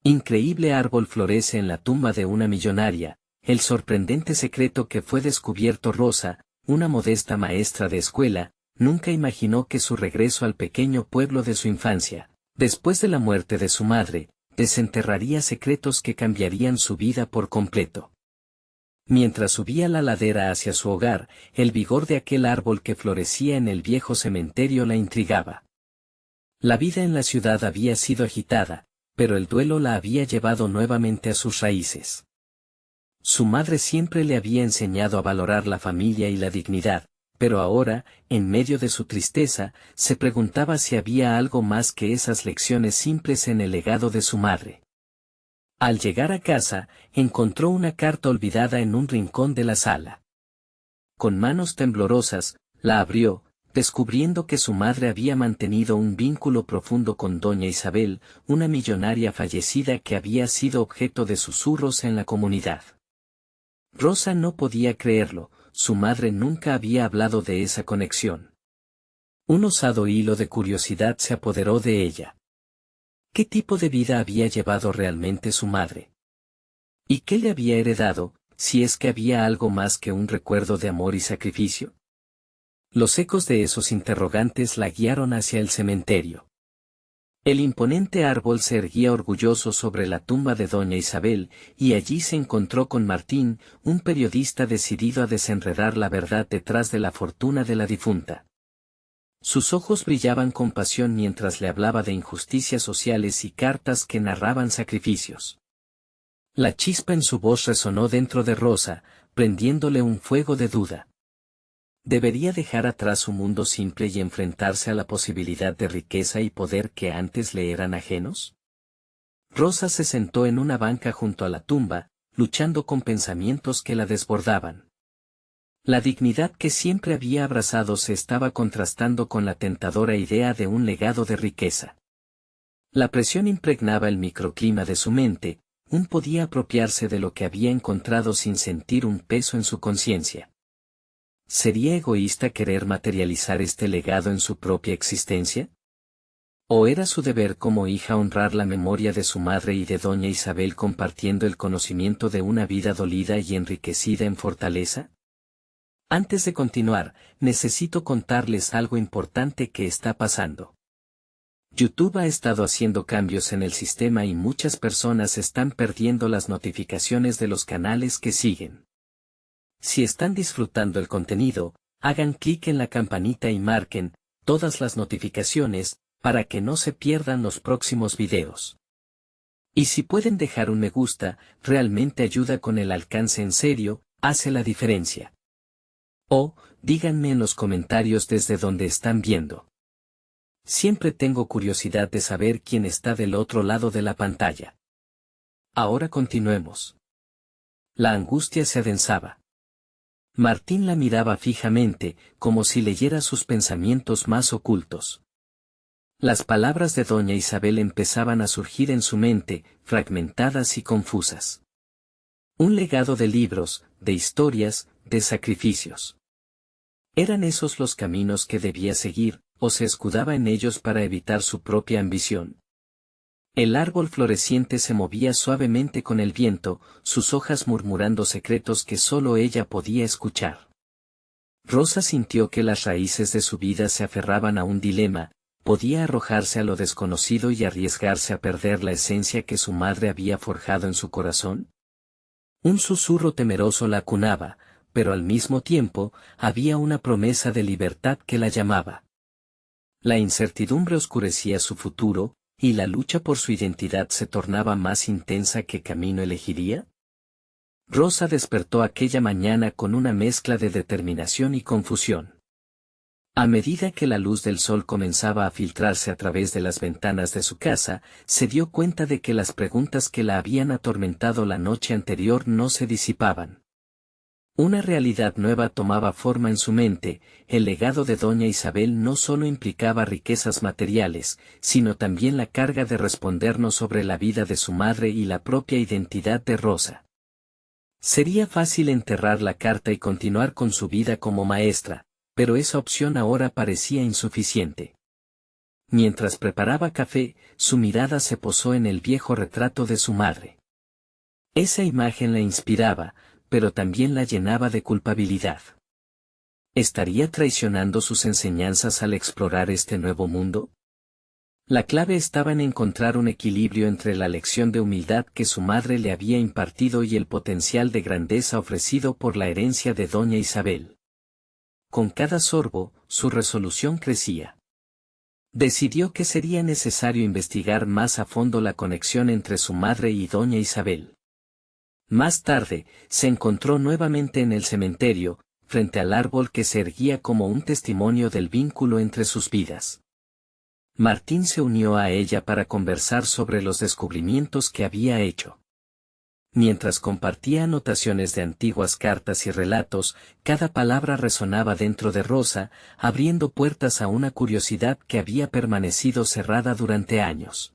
Increíble árbol florece en la tumba de una millonaria, el sorprendente secreto que fue descubierto. Rosa, una modesta maestra de escuela, nunca imaginó que su regreso al pequeño pueblo de su infancia, después de la muerte de su madre, desenterraría secretos que cambiarían su vida por completo. Mientras subía la ladera hacia su hogar, el vigor de aquel árbol que florecía en el viejo cementerio la intrigaba. La vida en la ciudad había sido agitada, pero el duelo la había llevado nuevamente a sus raíces. Su madre siempre le había enseñado a valorar la familia y la dignidad, pero ahora, en medio de su tristeza, se preguntaba si había algo más que esas lecciones simples en el legado de su madre. Al llegar a casa, encontró una carta olvidada en un rincón de la sala. Con manos temblorosas, la abrió, descubriendo que su madre había mantenido un vínculo profundo con doña Isabel, una millonaria fallecida que había sido objeto de susurros en la comunidad. Rosa no podía creerlo, su madre nunca había hablado de esa conexión. Un osado hilo de curiosidad se apoderó de ella. ¿Qué tipo de vida había llevado realmente su madre? ¿Y qué le había heredado, si es que había algo más que un recuerdo de amor y sacrificio? Los ecos de esos interrogantes la guiaron hacia el cementerio. El imponente árbol se erguía orgulloso sobre la tumba de doña Isabel, y allí se encontró con Martín, un periodista decidido a desenredar la verdad detrás de la fortuna de la difunta. Sus ojos brillaban con pasión mientras le hablaba de injusticias sociales y cartas que narraban sacrificios. La chispa en su voz resonó dentro de Rosa, prendiéndole un fuego de duda. ¿Debería dejar atrás su mundo simple y enfrentarse a la posibilidad de riqueza y poder que antes le eran ajenos? Rosa se sentó en una banca junto a la tumba, luchando con pensamientos que la desbordaban. La dignidad que siempre había abrazado se estaba contrastando con la tentadora idea de un legado de riqueza. La presión impregnaba el microclima de su mente, podía apropiarse de lo que había encontrado sin sentir un peso en su conciencia. ¿Sería egoísta querer materializar este legado en su propia existencia? ¿O era su deber como hija honrar la memoria de su madre y de doña Isabel compartiendo el conocimiento de una vida dolida y enriquecida en fortaleza? Antes de continuar, necesito contarles algo importante que está pasando. YouTube ha estado haciendo cambios en el sistema y muchas personas están perdiendo las notificaciones de los canales que siguen. Si están disfrutando el contenido, hagan clic en la campanita y marquen todas las notificaciones para que no se pierdan los próximos videos. Y si pueden dejar un me gusta, realmente ayuda con el alcance, en serio, hace la diferencia. O, díganme en los comentarios desde donde están viendo. Siempre tengo curiosidad de saber quién está del otro lado de la pantalla. Ahora continuemos. La angustia se adensaba. Martín la miraba fijamente, como si leyera sus pensamientos más ocultos. Las palabras de doña Isabel empezaban a surgir en su mente, fragmentadas y confusas. Un legado de libros, de historias, de sacrificios. ¿Eran esos los caminos que debía seguir, o se escudaba en ellos para evitar su propia ambición? El árbol floreciente se movía suavemente con el viento, sus hojas murmurando secretos que solo ella podía escuchar. Rosa sintió que las raíces de su vida se aferraban a un dilema: ¿podía arrojarse a lo desconocido y arriesgarse a perder la esencia que su madre había forjado en su corazón? Un susurro temeroso la acunaba, pero al mismo tiempo, había una promesa de libertad que la llamaba. La incertidumbre oscurecía su futuro, y la lucha por su identidad se tornaba más intensa. ¿Qué camino elegiría? Rosa despertó aquella mañana con una mezcla de determinación y confusión. A medida que la luz del sol comenzaba a filtrarse a través de las ventanas de su casa, se dio cuenta de que las preguntas que la habían atormentado la noche anterior no se disipaban. Una realidad nueva tomaba forma en su mente: el legado de doña Isabel no solo implicaba riquezas materiales, sino también la carga de respondernos sobre la vida de su madre y la propia identidad de Rosa. Sería fácil enterrar la carta y continuar con su vida como maestra, pero esa opción ahora parecía insuficiente. Mientras preparaba café, su mirada se posó en el viejo retrato de su madre. Esa imagen la inspiraba, pero también la llenaba de culpabilidad. ¿Estaría traicionando sus enseñanzas al explorar este nuevo mundo? La clave estaba en encontrar un equilibrio entre la lección de humildad que su madre le había impartido y el potencial de grandeza ofrecido por la herencia de doña Isabel. Con cada sorbo, su resolución crecía. Decidió que sería necesario investigar más a fondo la conexión entre su madre y doña Isabel. Más tarde, se encontró nuevamente en el cementerio, frente al árbol que se erguía como un testimonio del vínculo entre sus vidas. Martín se unió a ella para conversar sobre los descubrimientos que había hecho. Mientras compartía anotaciones de antiguas cartas y relatos, cada palabra resonaba dentro de Rosa, abriendo puertas a una curiosidad que había permanecido cerrada durante años.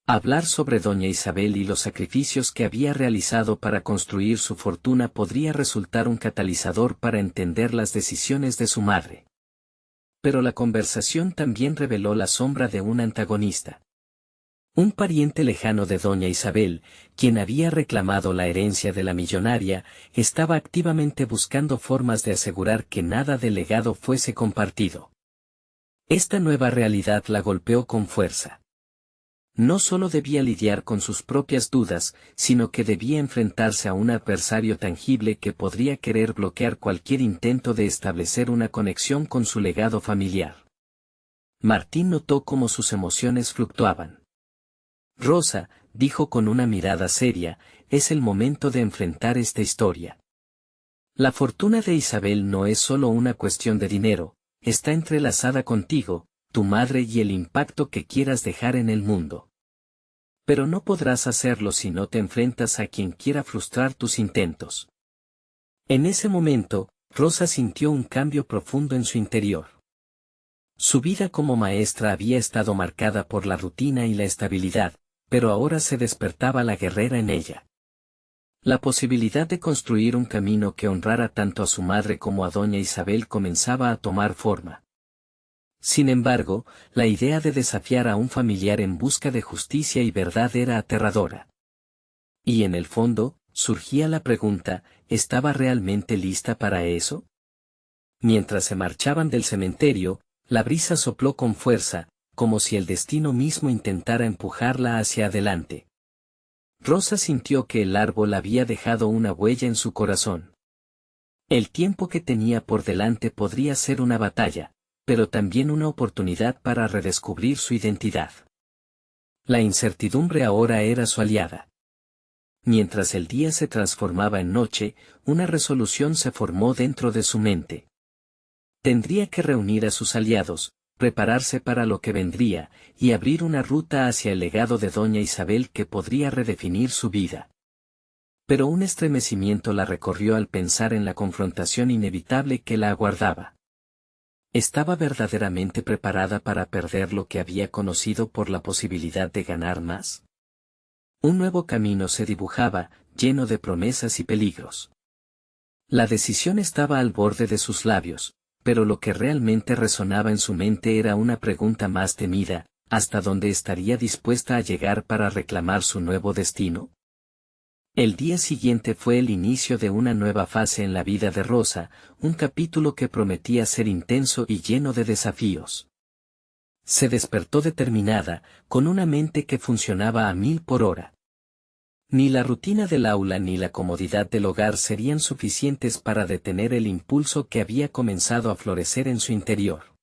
Hablar sobre doña Isabel y los sacrificios que había realizado para construir su fortuna podría resultar un catalizador para entender las decisiones de su madre. Pero la conversación también reveló la sombra de un antagonista. Un pariente lejano de doña Isabel, quien había reclamado la herencia de la millonaria, estaba activamente buscando formas de asegurar que nada del legado fuese compartido. Esta nueva realidad la golpeó con fuerza. No solo debía lidiar con sus propias dudas, sino que debía enfrentarse a un adversario tangible que podría querer bloquear cualquier intento de establecer una conexión con su legado familiar. Martín notó cómo sus emociones fluctuaban. Rosa, dijo con una mirada seria, es el momento de enfrentar esta historia. La fortuna de Isabel no es solo una cuestión de dinero, está entrelazada contigo, tu madre y el impacto que quieras dejar en el mundo. Pero no podrás hacerlo si no te enfrentas a quien quiera frustrar tus intentos. En ese momento, Rosa sintió un cambio profundo en su interior. Su vida como maestra había estado marcada por la rutina y la estabilidad, pero ahora se despertaba la guerrera en ella. La posibilidad de construir un camino que honrara tanto a su madre como a doña Isabel comenzaba a tomar forma. Sin embargo, la idea de desafiar a un familiar en busca de justicia y verdad era aterradora. Y en el fondo, surgía la pregunta, ¿estaba realmente lista para eso? Mientras se marchaban del cementerio, la brisa sopló con fuerza, como si el destino mismo intentara empujarla hacia adelante. Rosa sintió que el árbol había dejado una huella en su corazón. El tiempo que tenía por delante podría ser una batalla, pero también una oportunidad para redescubrir su identidad. La incertidumbre ahora era su aliada. Mientras el día se transformaba en noche, una resolución se formó dentro de su mente. Tendría que reunir a sus aliados, prepararse para lo que vendría, y abrir una ruta hacia el legado de doña Isabel que podría redefinir su vida. Pero un estremecimiento la recorrió al pensar en la confrontación inevitable que la aguardaba. ¿Estaba verdaderamente preparada para perder lo que había conocido por la posibilidad de ganar más? Un nuevo camino se dibujaba, lleno de promesas y peligros. La decisión estaba al borde de sus labios, pero lo que realmente resonaba en su mente era una pregunta más temida, ¿hasta dónde estaría dispuesta a llegar para reclamar su nuevo destino? El día siguiente fue el inicio de una nueva fase en la vida de Rosa, un capítulo que prometía ser intenso y lleno de desafíos. Se despertó determinada, con una mente que funcionaba a 1000 por hora. Ni la rutina del aula ni la comodidad del hogar serían suficientes para detener el impulso que había comenzado a florecer en su interior.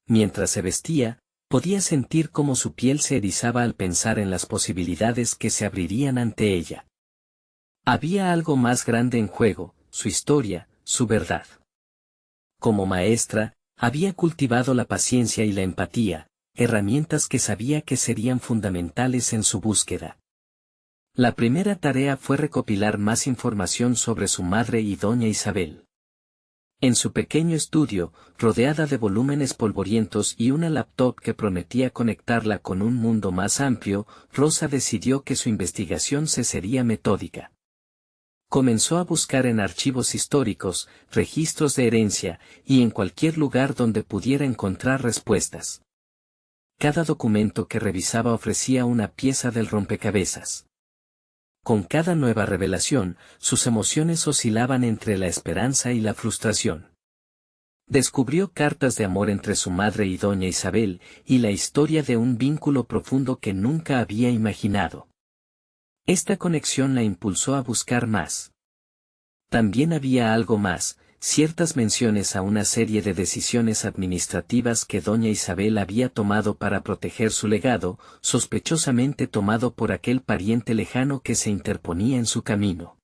Mientras se vestía, podía sentir cómo su piel se erizaba al pensar en las posibilidades que se abrirían ante ella. Había algo más grande en juego, su historia, su verdad. Como maestra, había cultivado la paciencia y la empatía, herramientas que sabía que serían fundamentales en su búsqueda. La primera tarea fue recopilar más información sobre su madre y doña Isabel. En su pequeño estudio, rodeada de volúmenes polvorientos y una laptop que prometía conectarla con un mundo más amplio, Rosa decidió que su investigación sería metódica. Comenzó a buscar en archivos históricos, registros de herencia, y en cualquier lugar donde pudiera encontrar respuestas. cada documento que revisaba ofrecía una pieza del rompecabezas. Con cada nueva revelación, sus emociones oscilaban entre la esperanza y la frustración. Descubrió cartas de amor entre su madre y doña Isabel, y la historia de un vínculo profundo que nunca había imaginado. Esta conexión la impulsó a buscar más. También había algo más, ciertas menciones a una serie de decisiones administrativas que doña Isabel había tomado para proteger su legado, sospechosamente tomado por aquel pariente lejano que se interponía en su camino.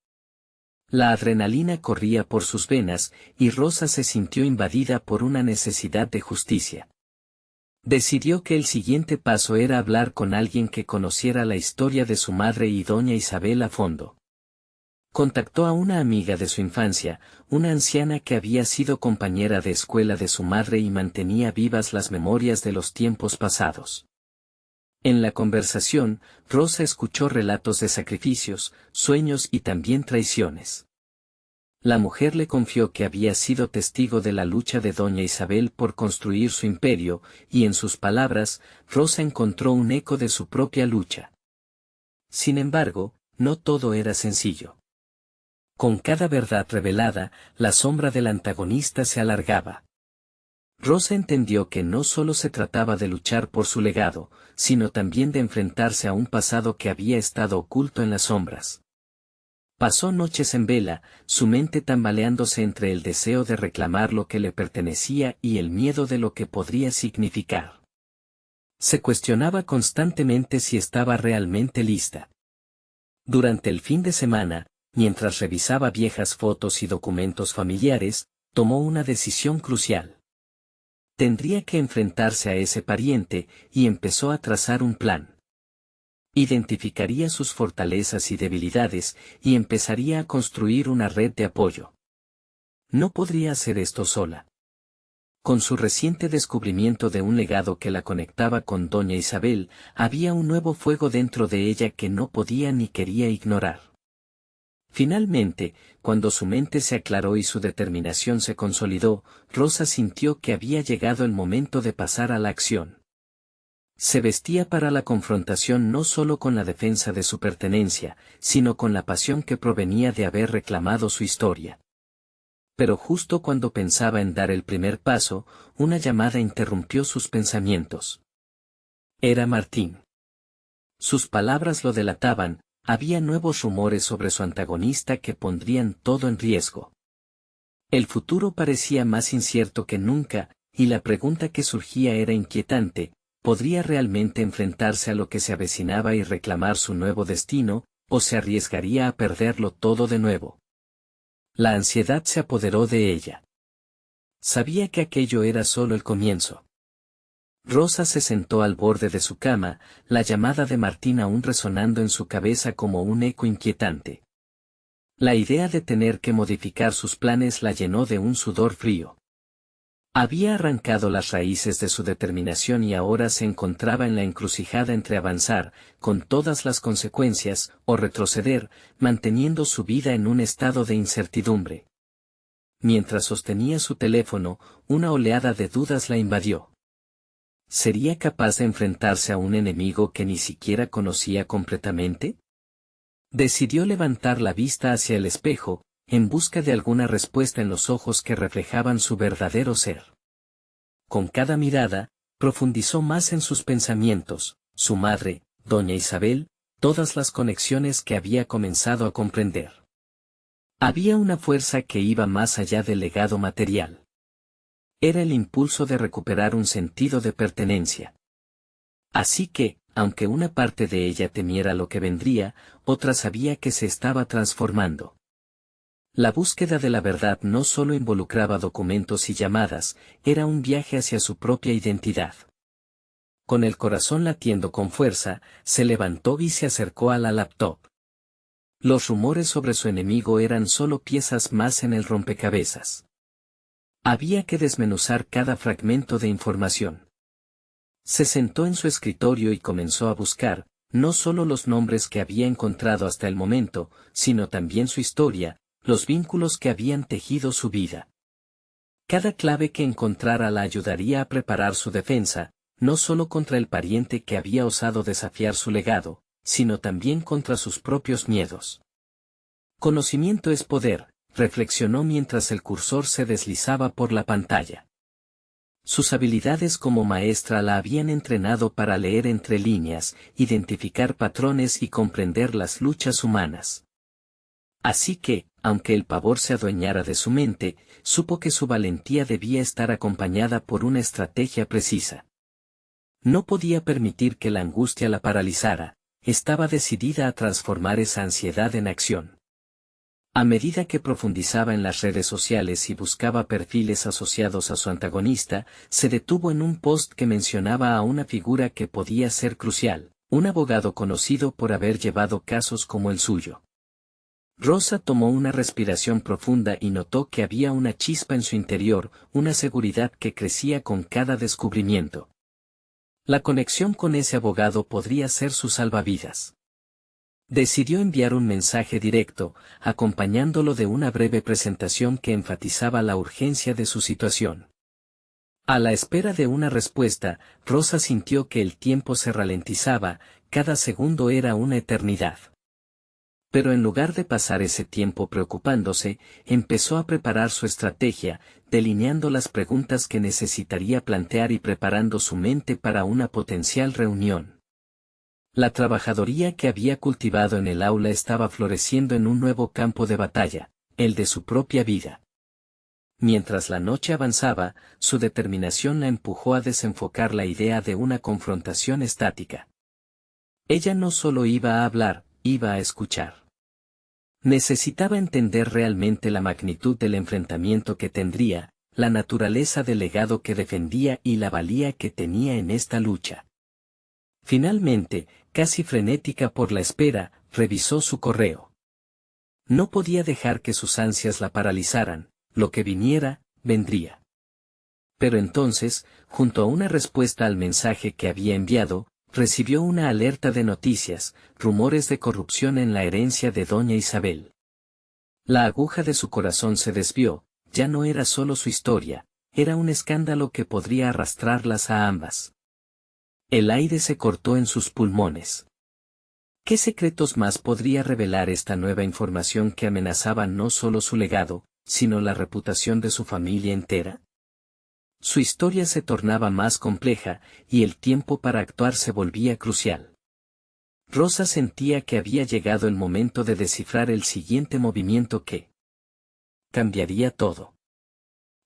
La adrenalina corría por sus venas, y Rosa se sintió invadida por una necesidad de justicia. Decidió que el siguiente paso era hablar con alguien que conociera la historia de su madre y doña Isabel a fondo. Contactó a una amiga de su infancia, una anciana que había sido compañera de escuela de su madre y mantenía vivas las memorias de los tiempos pasados. En la conversación, Rosa escuchó relatos de sacrificios, sueños y también traiciones. La mujer le confió que había sido testigo de la lucha de doña Isabel por construir su imperio, y en sus palabras, Rosa encontró un eco de su propia lucha. Sin embargo, no todo era sencillo. Con cada verdad revelada, la sombra del antagonista se alargaba. Rosa entendió que no solo se trataba de luchar por su legado, sino también de enfrentarse a un pasado que había estado oculto en las sombras. Pasó noches en vela, su mente tambaleándose entre el deseo de reclamar lo que le pertenecía y el miedo de lo que podría significar. Se cuestionaba constantemente si estaba realmente lista. Durante el fin de semana, mientras revisaba viejas fotos y documentos familiares, tomó una decisión crucial. Tendría que enfrentarse a ese pariente, y empezó a trazar un plan. Identificaría sus fortalezas y debilidades, y empezaría a construir una red de apoyo. No podría hacer esto sola. Con su reciente descubrimiento de un legado que la conectaba con doña Isabel, había un nuevo fuego dentro de ella que no podía ni quería ignorar. Finalmente, cuando su mente se aclaró y su determinación se consolidó, Rosa sintió que había llegado el momento de pasar a la acción. Se vestía para la confrontación no solo con la defensa de su pertenencia, sino con la pasión que provenía de haber reclamado su historia. Pero justo cuando pensaba en dar el primer paso, una llamada interrumpió sus pensamientos. Era Martín. Sus palabras lo delataban. Había nuevos rumores sobre su antagonista que pondrían todo en riesgo. El futuro parecía más incierto que nunca, y la pregunta que surgía era inquietante: ¿podría realmente enfrentarse a lo que se avecinaba y reclamar su nuevo destino, o se arriesgaría a perderlo todo de nuevo? La ansiedad se apoderó de ella. Sabía que aquello era solo el comienzo. Rosa se sentó al borde de su cama, la llamada de Martín aún resonando en su cabeza como un eco inquietante. La idea de tener que modificar sus planes la llenó de un sudor frío. Había arrancado las raíces de su determinación y ahora se encontraba en la encrucijada entre avanzar, con todas las consecuencias, o retroceder, manteniendo su vida en un estado de incertidumbre. Mientras sostenía su teléfono, una oleada de dudas la invadió. ¿Sería capaz de enfrentarse a un enemigo que ni siquiera conocía completamente? Decidió levantar la vista hacia el espejo, en busca de alguna respuesta en los ojos que reflejaban su verdadero ser. Con cada mirada, profundizó más en sus pensamientos, su madre, doña Isabel, todas las conexiones que había comenzado a comprender. Había una fuerza que iba más allá del legado material. Era el impulso de recuperar un sentido de pertenencia. Así que, aunque una parte de ella temiera lo que vendría, otra sabía que se estaba transformando. La búsqueda de la verdad no solo involucraba documentos y llamadas, era un viaje hacia su propia identidad. Con el corazón latiendo con fuerza, se levantó y se acercó a la laptop. Los rumores sobre su enemigo eran solo piezas más en el rompecabezas. Había que desmenuzar cada fragmento de información. Se sentó en su escritorio y comenzó a buscar, no solo los nombres que había encontrado hasta el momento, sino también su historia, los vínculos que habían tejido su vida. Cada clave que encontrara la ayudaría a preparar su defensa, no solo contra el pariente que había osado desafiar su legado, sino también contra sus propios miedos. Conocimiento es poder, reflexionó mientras el cursor se deslizaba por la pantalla. Sus habilidades como maestra la habían entrenado para leer entre líneas, identificar patrones y comprender las luchas humanas. Así que, aunque el pavor se adueñara de su mente, supo que su valentía debía estar acompañada por una estrategia precisa. No podía permitir que la angustia la paralizara, estaba decidida a transformar esa ansiedad en acción. A medida que profundizaba en las redes sociales y buscaba perfiles asociados a su antagonista, se detuvo en un post que mencionaba a una figura que podía ser crucial, un abogado conocido por haber llevado casos como el suyo. Rosa tomó una respiración profunda y notó que había una chispa en su interior, una seguridad que crecía con cada descubrimiento. La conexión con ese abogado podría ser su salvavidas. Decidió enviar un mensaje directo, acompañándolo de una breve presentación que enfatizaba la urgencia de su situación. A la espera de una respuesta, Rosa sintió que el tiempo se ralentizaba, cada segundo era una eternidad. Pero en lugar de pasar ese tiempo preocupándose, empezó a preparar su estrategia, delineando las preguntas que necesitaría plantear y preparando su mente para una potencial reunión. La trabajadoría que había cultivado en el aula estaba floreciendo en un nuevo campo de batalla, el de su propia vida. Mientras la noche avanzaba, su determinación la empujó a desenfocar la idea de una confrontación estática. Ella no solo iba a hablar, iba a escuchar. Necesitaba entender realmente la magnitud del enfrentamiento que tendría, la naturaleza del legado que defendía y la valía que tenía en esta lucha. Finalmente, casi frenética por la espera, revisó su correo. No podía dejar que sus ansias la paralizaran, lo que viniera, vendría. Pero entonces, junto a una respuesta al mensaje que había enviado, recibió una alerta de noticias, rumores de corrupción en la herencia de doña Isabel. La aguja de su corazón se desvió, ya no era solo su historia, era un escándalo que podría arrastrarlas a ambas. El aire se cortó en sus pulmones. ¿Qué secretos más podría revelar esta nueva información que amenazaba no solo su legado, sino la reputación de su familia entera? Su historia se tornaba más compleja, y el tiempo para actuar se volvía crucial. Rosa sentía que había llegado el momento de descifrar el siguiente movimiento que cambiaría todo.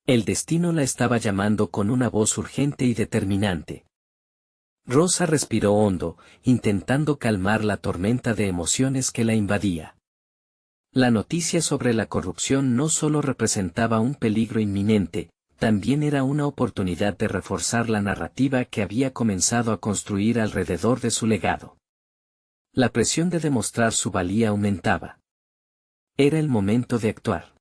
El destino la estaba llamando con una voz urgente y determinante. Rosa respiró hondo, intentando calmar la tormenta de emociones que la invadía. La noticia sobre la corrupción no solo representaba un peligro inminente, también era una oportunidad de reforzar la narrativa que había comenzado a construir alrededor de su legado. La presión de demostrar su valía aumentaba. Era el momento de actuar.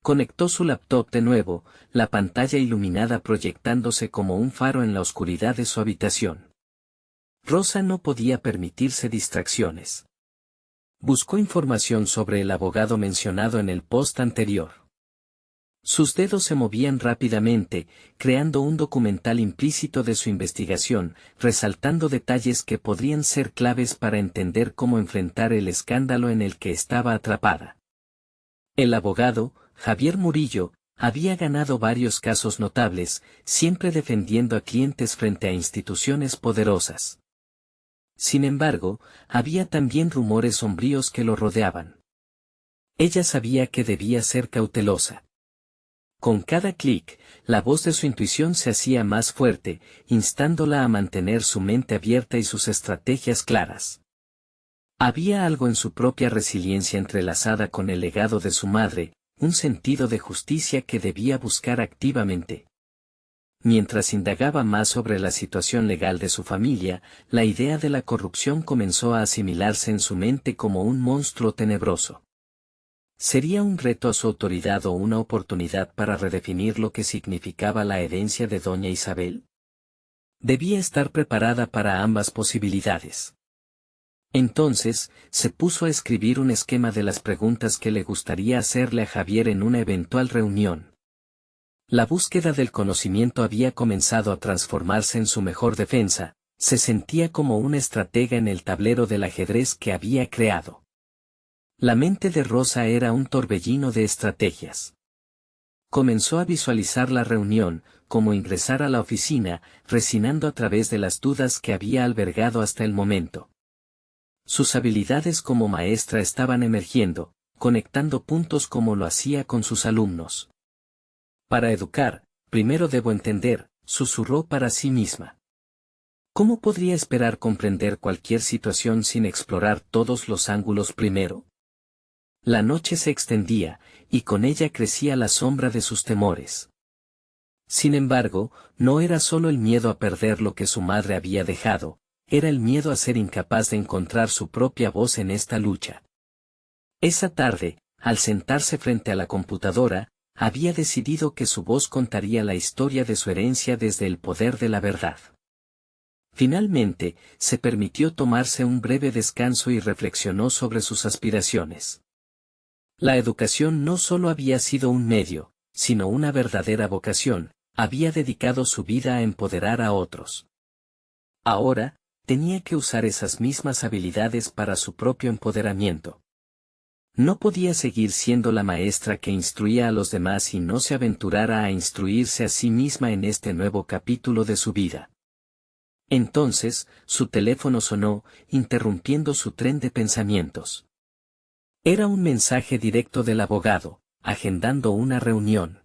Conectó su laptop de nuevo, la pantalla iluminada proyectándose como un faro en la oscuridad de su habitación. Rosa no podía permitirse distracciones. Buscó información sobre el abogado mencionado en el post anterior. Sus dedos se movían rápidamente, creando un documental implícito de su investigación, resaltando detalles que podrían ser claves para entender cómo enfrentar el escándalo en el que estaba atrapada. El abogado, Javier Murillo, había ganado varios casos notables, siempre defendiendo a clientes frente a instituciones poderosas. Sin embargo, había también rumores sombríos que lo rodeaban. Ella sabía que debía ser cautelosa. Con cada clic, la voz de su intuición se hacía más fuerte, instándola a mantener su mente abierta y sus estrategias claras. Había algo en su propia resiliencia entrelazada con el legado de su madre, un sentido de justicia que debía buscar activamente. Mientras indagaba más sobre la situación legal de su familia, la idea de la corrupción comenzó a asimilarse en su mente como un monstruo tenebroso. ¿Sería un reto a su autoridad o una oportunidad para redefinir lo que significaba la herencia de doña Isabel? Debía estar preparada para ambas posibilidades. Entonces, se puso a escribir un esquema de las preguntas que le gustaría hacerle a Javier en una eventual reunión. La búsqueda del conocimiento había comenzado a transformarse en su mejor defensa, se sentía como una estratega en el tablero del ajedrez que había creado. La mente de Rosa era un torbellino de estrategias. Comenzó a visualizar la reunión, como ingresar a la oficina, resinando a través de las dudas que había albergado hasta el momento. Sus habilidades como maestra estaban emergiendo, conectando puntos como lo hacía con sus alumnos. Para educar, primero debo entender, susurró para sí misma. ¿Cómo podría esperar comprender cualquier situación sin explorar todos los ángulos primero? La noche se extendía, y con ella crecía la sombra de sus temores. Sin embargo, no era solo el miedo a perder lo que su madre había dejado, era el miedo a ser incapaz de encontrar su propia voz en esta lucha. Esa tarde, al sentarse frente a la computadora, había decidido que su voz contaría la historia de su herencia desde el poder de la verdad. Finalmente, se permitió tomarse un breve descanso y reflexionó sobre sus aspiraciones. La educación no solo había sido un medio, sino una verdadera vocación, había dedicado su vida a empoderar a otros. Ahora, tenía que usar esas mismas habilidades para su propio empoderamiento. No podía seguir siendo la maestra que instruía a los demás y no se aventurara a instruirse a sí misma en este nuevo capítulo de su vida. Entonces, su teléfono sonó, interrumpiendo su tren de pensamientos. Era un mensaje directo del abogado, agendando una reunión.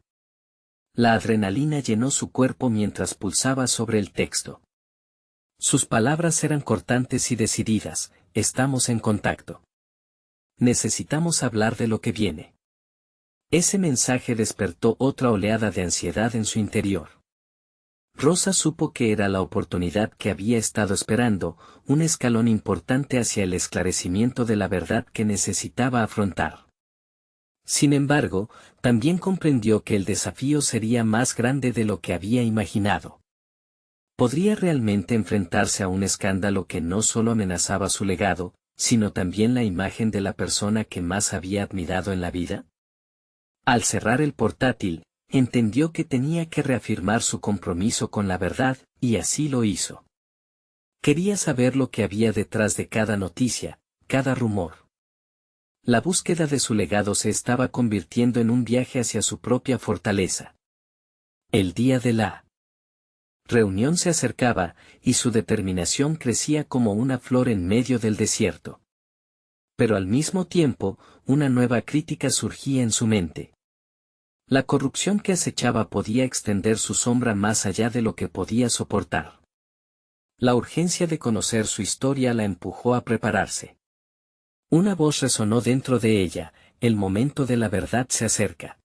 La adrenalina llenó su cuerpo mientras pulsaba sobre el texto. Sus palabras eran cortantes y decididas, estamos en contacto. Necesitamos hablar de lo que viene. Ese mensaje despertó otra oleada de ansiedad en su interior. Rosa supo que era la oportunidad que había estado esperando, un escalón importante hacia el esclarecimiento de la verdad que necesitaba afrontar. Sin embargo, también comprendió que el desafío sería más grande de lo que había imaginado. ¿Podría realmente enfrentarse a un escándalo que no solo amenazaba su legado, sino también la imagen de la persona que más había admirado en la vida? Al cerrar el portátil, entendió que tenía que reafirmar su compromiso con la verdad, y así lo hizo. Quería saber lo que había detrás de cada noticia, cada rumor. La búsqueda de su legado se estaba convirtiendo en un viaje hacia su propia fortaleza. El día de la reunión se acercaba, y su determinación crecía como una flor en medio del desierto. Pero al mismo tiempo, una nueva crítica surgía en su mente. La corrupción que acechaba podía extender su sombra más allá de lo que podía soportar. La urgencia de conocer su historia la empujó a prepararse. Una voz resonó dentro de ella, el momento de la verdad se acerca.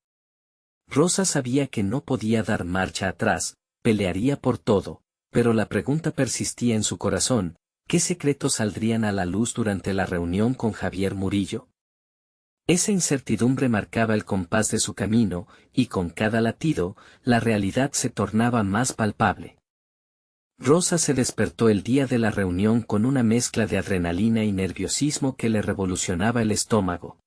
Rosa sabía que no podía dar marcha atrás, pelearía por todo, pero la pregunta persistía en su corazón, ¿qué secretos saldrían a la luz durante la reunión con Javier Murillo? Esa incertidumbre marcaba el compás de su camino, y con cada latido, la realidad se tornaba más palpable. Rosa se despertó el día de la reunión con una mezcla de adrenalina y nerviosismo que le revolucionaba el estómago.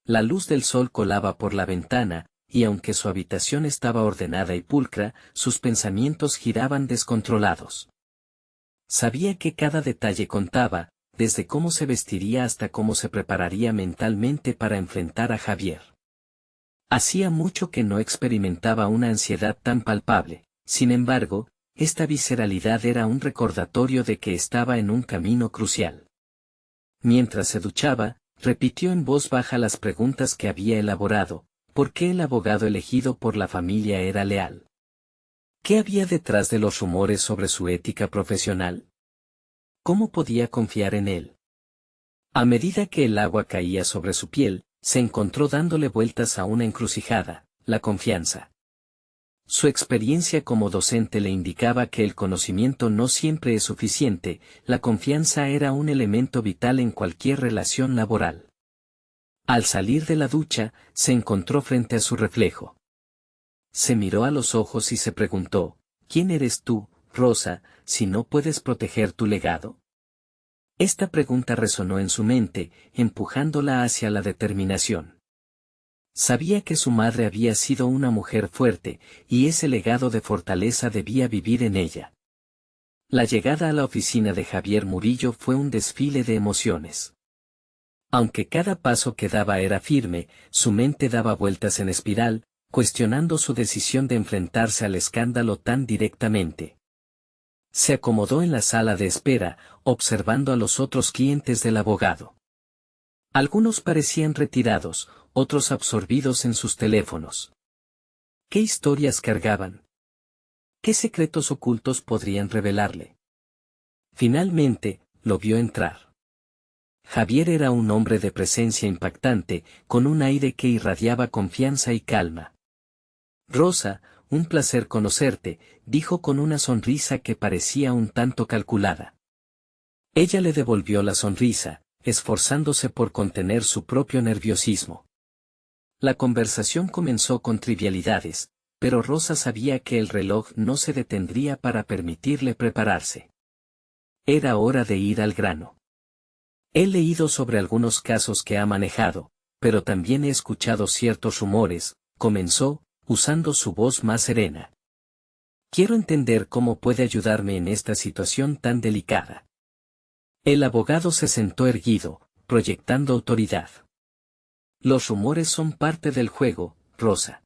La luz del sol colaba por la ventana, y aunque su habitación estaba ordenada y pulcra, sus pensamientos giraban descontrolados. Sabía que cada detalle contaba, desde cómo se vestiría hasta cómo se prepararía mentalmente para enfrentar a Javier. Hacía mucho que no experimentaba una ansiedad tan palpable, sin embargo, esta visceralidad era un recordatorio de que estaba en un camino crucial. Mientras se duchaba, repitió en voz baja las preguntas que había elaborado. ¿Por qué el abogado elegido por la familia era leal? ¿Qué había detrás de los rumores sobre su ética profesional? ¿Cómo podía confiar en él? A medida que el agua caía sobre su piel, se encontró dándole vueltas a una encrucijada, la confianza. Su experiencia como docente le indicaba que el conocimiento no siempre es suficiente, la confianza era un elemento vital en cualquier relación laboral. Al salir de la ducha, se encontró frente a su reflejo. Se miró a los ojos y se preguntó, ¿quién eres tú, Rosa, si no puedes proteger tu legado? Esta pregunta resonó en su mente, empujándola hacia la determinación. Sabía que su madre había sido una mujer fuerte, y ese legado de fortaleza debía vivir en ella. La llegada a la oficina de Javier Murillo fue un desfile de emociones. Aunque cada paso que daba era firme, su mente daba vueltas en espiral, cuestionando su decisión de enfrentarse al escándalo tan directamente. Se acomodó en la sala de espera, observando a los otros clientes del abogado. Algunos parecían retirados, otros absorbidos en sus teléfonos. ¿Qué historias cargaban? ¿Qué secretos ocultos podrían revelarle? Finalmente, lo vio entrar. Javier era un hombre de presencia impactante, con un aire que irradiaba confianza y calma. Rosa, un placer conocerte, dijo con una sonrisa que parecía un tanto calculada. Ella le devolvió la sonrisa, esforzándose por contener su propio nerviosismo. La conversación comenzó con trivialidades, pero Rosa sabía que el reloj no se detendría para permitirle prepararse. Era hora de ir al grano. He leído sobre algunos casos que ha manejado, pero también he escuchado ciertos rumores, comenzó, usando su voz más serena. Quiero entender cómo puede ayudarme en esta situación tan delicada. El abogado se sentó erguido, proyectando autoridad. Los rumores son parte del juego, Rosa.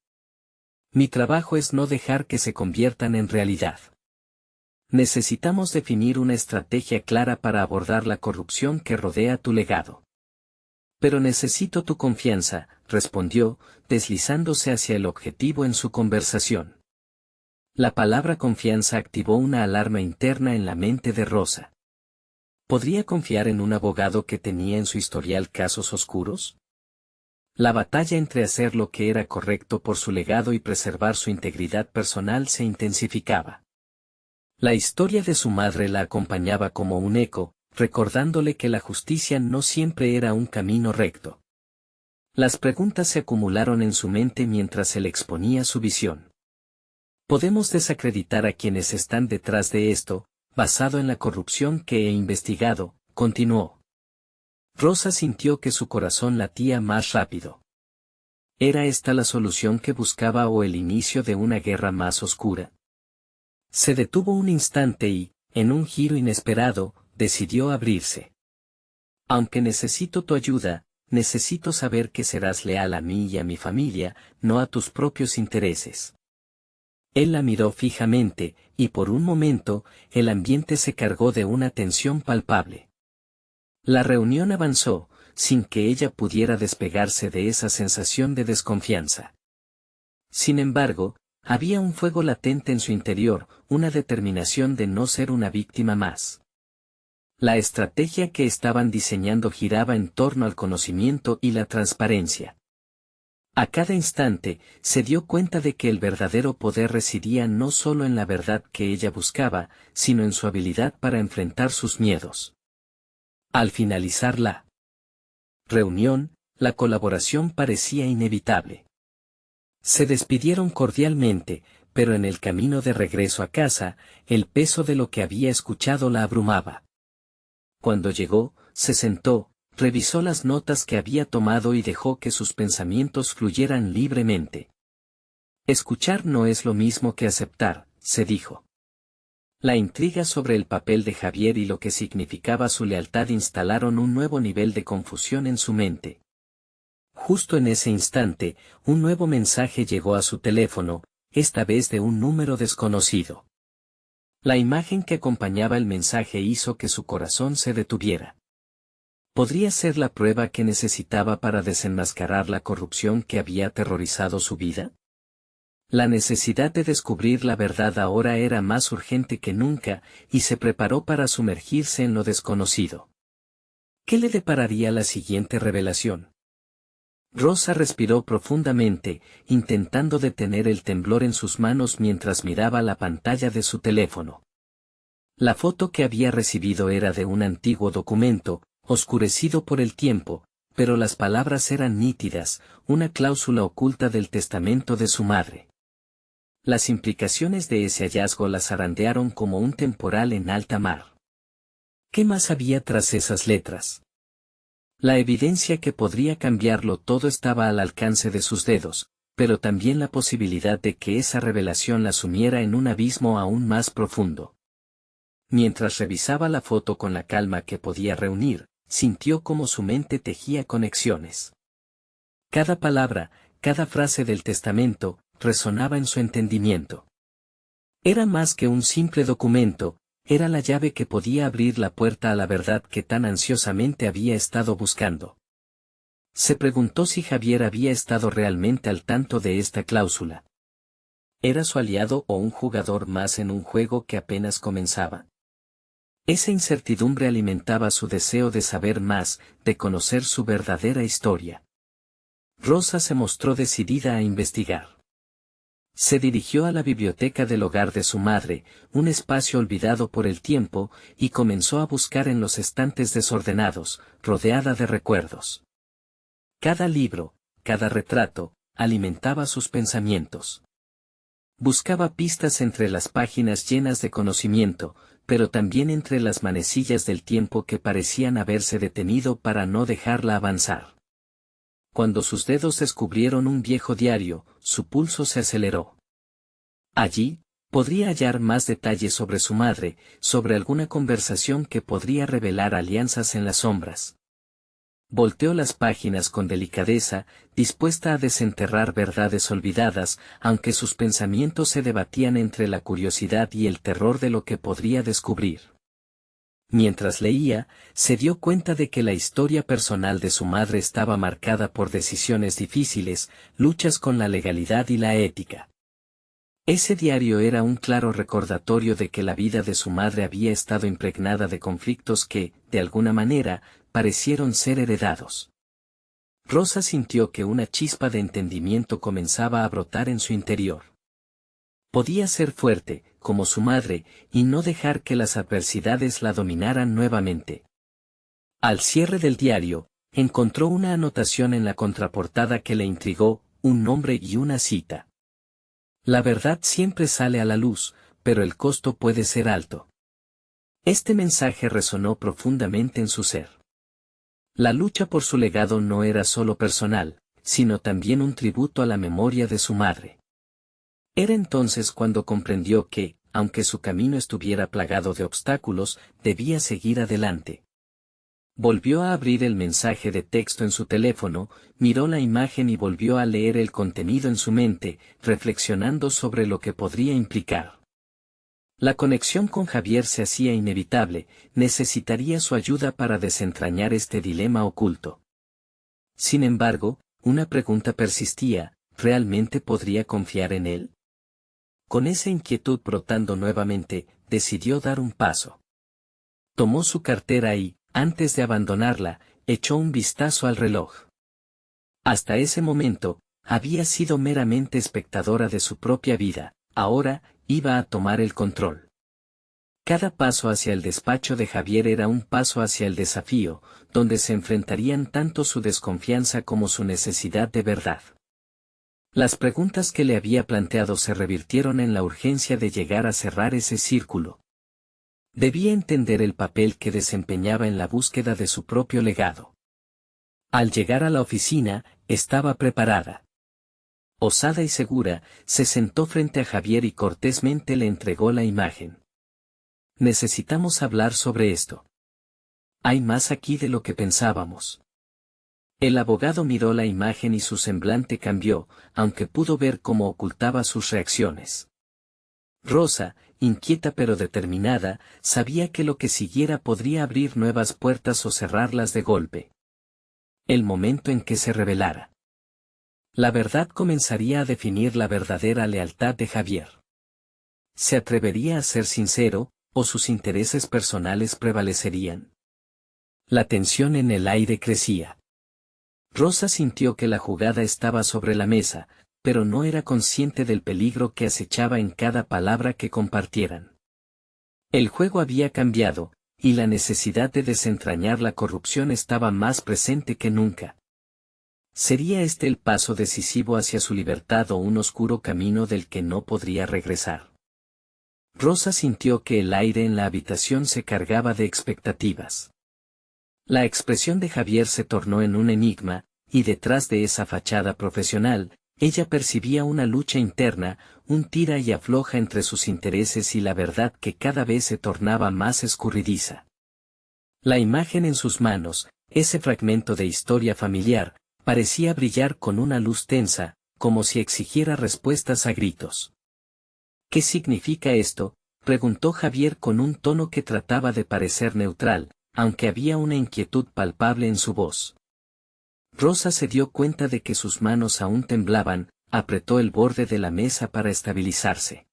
Mi trabajo es no dejar que se conviertan en realidad. Necesitamos definir una estrategia clara para abordar la corrupción que rodea tu legado. Pero necesito tu confianza, respondió, deslizándose hacia el objetivo en su conversación. La palabra confianza activó una alarma interna en la mente de Rosa. ¿Podría confiar en un abogado que tenía en su historial casos oscuros? La batalla entre hacer lo que era correcto por su legado y preservar su integridad personal se intensificaba. La historia de su madre la acompañaba como un eco, recordándole que la justicia no siempre era un camino recto. Las preguntas se acumularon en su mente mientras él exponía su visión. Podemos desacreditar a quienes están detrás de esto, basado en la corrupción que he investigado, continuó. Rosa sintió que su corazón latía más rápido. ¿Era esta la solución que buscaba o el inicio de una guerra más oscura? Se detuvo un instante y, en un giro inesperado, decidió abrirse. Aunque necesito tu ayuda, necesito saber que serás leal a mí y a mi familia, no a tus propios intereses. Él la miró fijamente, y por un momento, el ambiente se cargó de una tensión palpable. La reunión avanzó, sin que ella pudiera despegarse de esa sensación de desconfianza. Sin embargo, había un fuego latente en su interior, una determinación de no ser una víctima más. La estrategia que estaban diseñando giraba en torno al conocimiento y la transparencia. A cada instante, se dio cuenta de que el verdadero poder residía no solo en la verdad que ella buscaba, sino en su habilidad para enfrentar sus miedos. Al finalizar la reunión, la colaboración parecía inevitable. Se despidieron cordialmente, pero en el camino de regreso a casa, el peso de lo que había escuchado la abrumaba. Cuando llegó, se sentó, revisó las notas que había tomado y dejó que sus pensamientos fluyeran libremente. Escuchar no es lo mismo que aceptar, se dijo. La intriga sobre el papel de Javier y lo que significaba su lealtad instalaron un nuevo nivel de confusión en su mente. Justo en ese instante, un nuevo mensaje llegó a su teléfono, esta vez de un número desconocido. La imagen que acompañaba el mensaje hizo que su corazón se detuviera. ¿Podría ser la prueba que necesitaba para desenmascarar la corrupción que había aterrorizado su vida? La necesidad de descubrir la verdad ahora era más urgente que nunca, y se preparó para sumergirse en lo desconocido. ¿Qué le depararía la siguiente revelación? Rosa respiró profundamente, intentando detener el temblor en sus manos mientras miraba la pantalla de su teléfono. La foto que había recibido era de un antiguo documento, oscurecido por el tiempo, pero las palabras eran nítidas, una cláusula oculta del testamento de su madre. Las implicaciones de ese hallazgo la zarandearon como un temporal en alta mar. ¿Qué más había tras esas letras? La evidencia que podría cambiarlo todo estaba al alcance de sus dedos, pero también la posibilidad de que esa revelación la sumiera en un abismo aún más profundo. Mientras revisaba la foto con la calma que podía reunir, sintió cómo su mente tejía conexiones. Cada palabra, cada frase del testamento, resonaba en su entendimiento. Era más que un simple documento, era la llave que podía abrir la puerta a la verdad que tan ansiosamente había estado buscando. Se preguntó si Javier había estado realmente al tanto de esta cláusula. ¿Era su aliado o un jugador más en un juego que apenas comenzaba? Esa incertidumbre alimentaba su deseo de saber más, de conocer su verdadera historia. Rosa se mostró decidida a investigar. Se dirigió a la biblioteca del hogar de su madre, un espacio olvidado por el tiempo, y comenzó a buscar en los estantes desordenados, rodeada de recuerdos. Cada libro, cada retrato, alimentaba sus pensamientos. Buscaba pistas entre las páginas llenas de conocimiento, pero también entre las manecillas del tiempo que parecían haberse detenido para no dejarla avanzar. Cuando sus dedos descubrieron un viejo diario, su pulso se aceleró. Allí, podría hallar más detalles sobre su madre, sobre alguna conversación que podría revelar alianzas en las sombras. Volteó las páginas con delicadeza, dispuesta a desenterrar verdades olvidadas, aunque sus pensamientos se debatían entre la curiosidad y el terror de lo que podría descubrir. Mientras leía, se dio cuenta de que la historia personal de su madre estaba marcada por decisiones difíciles, luchas con la legalidad y la ética. Ese diario era un claro recordatorio de que la vida de su madre había estado impregnada de conflictos que, de alguna manera, parecieron ser heredados. Rosa sintió que una chispa de entendimiento comenzaba a brotar en su interior. Podía ser fuerte, como su madre, y no dejar que las adversidades la dominaran nuevamente. Al cierre del diario, encontró una anotación en la contraportada que le intrigó, un nombre y una cita. La verdad siempre sale a la luz, pero el costo puede ser alto. Este mensaje resonó profundamente en su ser. La lucha por su legado no era solo personal, sino también un tributo a la memoria de su madre. Era entonces cuando comprendió que, aunque su camino estuviera plagado de obstáculos, debía seguir adelante. Volvió a abrir el mensaje de texto en su teléfono, miró la imagen y volvió a leer el contenido en su mente, reflexionando sobre lo que podría implicar. La conexión con Javier se hacía inevitable, necesitaría su ayuda para desentrañar este dilema oculto. Sin embargo, una pregunta persistía, ¿realmente podría confiar en él? Con esa inquietud brotando nuevamente, decidió dar un paso. Tomó su cartera y, antes de abandonarla, echó un vistazo al reloj. Hasta ese momento, había sido meramente espectadora de su propia vida, ahora, iba a tomar el control. Cada paso hacia el despacho de Javier era un paso hacia el desafío, donde se enfrentarían tanto su desconfianza como su necesidad de verdad. Las preguntas que le había planteado se revirtieron en la urgencia de llegar a cerrar ese círculo. Debía entender el papel que desempeñaba en la búsqueda de su propio legado. Al llegar a la oficina, estaba preparada. Osada y segura, se sentó frente a Javier y cortésmente le entregó la imagen. Necesitamos hablar sobre esto. Hay más aquí de lo que pensábamos. El abogado miró la imagen y su semblante cambió, aunque pudo ver cómo ocultaba sus reacciones. Rosa, inquieta pero determinada, sabía que lo que siguiera podría abrir nuevas puertas o cerrarlas de golpe. El momento en que se revelara. La verdad comenzaría a definir la verdadera lealtad de Javier. ¿Se atrevería a ser sincero, o sus intereses personales prevalecerían? La tensión en el aire crecía. Rosa sintió que la jugada estaba sobre la mesa, pero no era consciente del peligro que acechaba en cada palabra que compartieran. El juego había cambiado, y la necesidad de desentrañar la corrupción estaba más presente que nunca. ¿Sería este el paso decisivo hacia su libertad o un oscuro camino del que no podría regresar? Rosa sintió que el aire en la habitación se cargaba de expectativas. La expresión de Javier se tornó en un enigma, y detrás de esa fachada profesional, ella percibía una lucha interna, un tira y afloja entre sus intereses y la verdad que cada vez se tornaba más escurridiza. La imagen en sus manos, ese fragmento de historia familiar, parecía brillar con una luz tensa, como si exigiera respuestas a gritos. ¿Qué significa esto?, preguntó Javier con un tono que trataba de parecer neutral, aunque había una inquietud palpable en su voz. Rosa se dio cuenta de que sus manos aún temblaban, apretó el borde de la mesa para estabilizarse.